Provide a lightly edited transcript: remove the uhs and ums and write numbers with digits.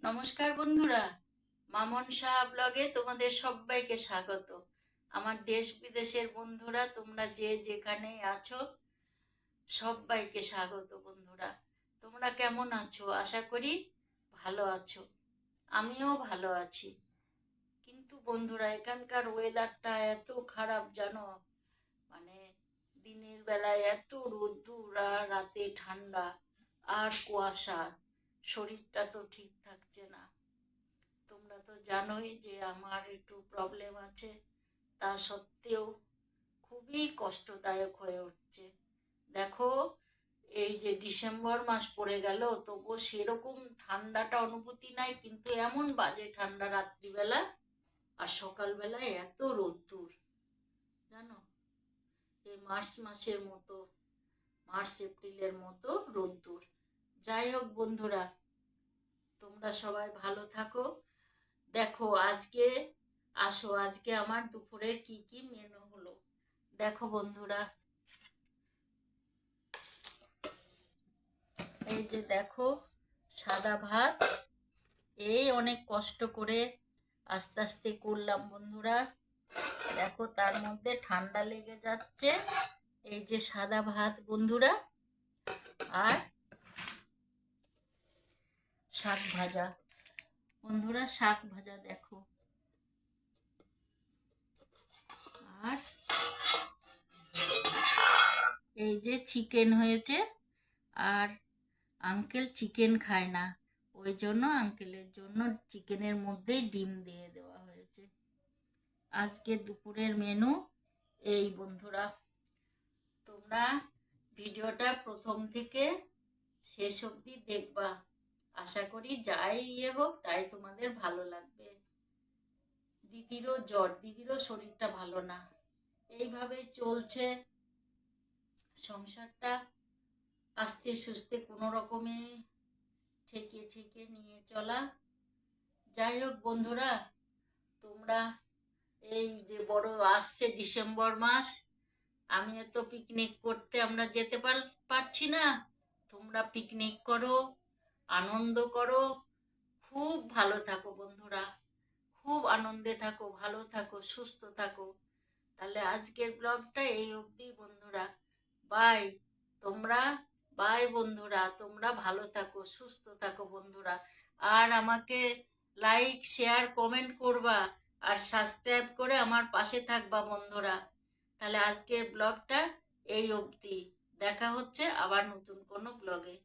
নমস্কার বন্ধুরা, মামন সাহা ব্লগে তোমাদের সবাইকে স্বাগত। আমার দেশ বিদেশের বন্ধুরা, তোমরা যে যেখানে আছো সবাইকে স্বাগত। বন্ধুরা, তোমরা কেমন আছো? আশা করি ভালো আছো। আমিও ভালো আছি। কিন্তু বন্ধুরা, এখানকার ওয়েদারটা এত খারাপ জানো, মানে দিনের বেলায় এত রোদ্দুর আর রাতে ঠান্ডা আর কুয়াশা। শরীরটা তো ঠিক থাকছে না। তোমরা তো জানোই যে আমার একটু প্রবলেম আছে, তা সত্ত্বেও খুবই কষ্টদায়ক হয়ে উঠছে। দেখো, এই যে ডিসেম্বর মাস পড়ে গেল, তবুও সেরকম ঠান্ডাটা অনুভূতি নাই, কিন্তু এমন বাজে ঠান্ডা রাত্রিবেলা আর সকালবেলায় এত রোদ্দুর জানো। এই মার্চ মাসের মতো, মার্চ এপ্রিলের মতো রোদ্দুর। যাই হোক বন্ধুরা, তোমরা সবাই ভালো থাকো। দেখো আজকে আমার দুপুরের কি কি মেনু হলো। দেখো বন্ধুরা, এই যে দেখো, সাদা ভাত। এই অনেক কষ্ট করে আস্তে আস্তে করলাম বন্ধুরা। দেখো, তার মধ্যে ঠান্ডা লেগে যাচ্ছে। এই যে সাদা ভাত বন্ধুরা, আর শাক ভাজা। বন্ধুরা, শাক ভাজা দেখো, আর এই যে চিকেন হয়েছে। আর আঙ্কেল চিকেন খায় না, ওই জন্য আঙ্কেলের জন্য চিকেনের মধ্যেই ডিম দিয়ে দেওয়া হয়েছে। আজকে দুপুরের মেনু এই বন্ধুরা। তোমরা ভিডিওটা প্রথম থেকে শেষ অবধি দেখবা। আশা করি যাই হোক তাই তোমাদের ভালো লাগবে। দিদিরও শরীরটা ভালো না। এইভাবেই চলছে সংসারটা, আস্তে সুস্তে কোনো রকমে ঠেকে ঠেকে নিয়ে চলা। যাই হোক বন্ধুরা, তোমরা এই যে বড় আসছে ডিসেম্বর মাস, আমি তো পিকনিক করতে আমরা যেতে পারছি না। তোমরা পিকনিক করো, আনন্দ করো, খুব ভালো থাকো বন্ধুরা, খুব আনন্দে থাকো, ভালো থাকো, সুস্থ থাকো। তাহলে আজকের ব্লগটা এই অবধি বন্ধুরা। বাই। তোমরা বাই বন্ধুরা, তোমরা ভালো থাকো, সুস্থ থাকো বন্ধুরা। আর আমাকে লাইক শেয়ার কমেন্ট করবা, আর সাবস্ক্রাইব করে আমার পাশে থাকবা বন্ধুরা। তাহলে আজকের ব্লগটা এই অবধি। দেখা হচ্ছে আবার নতুন কোনো ব্লগে।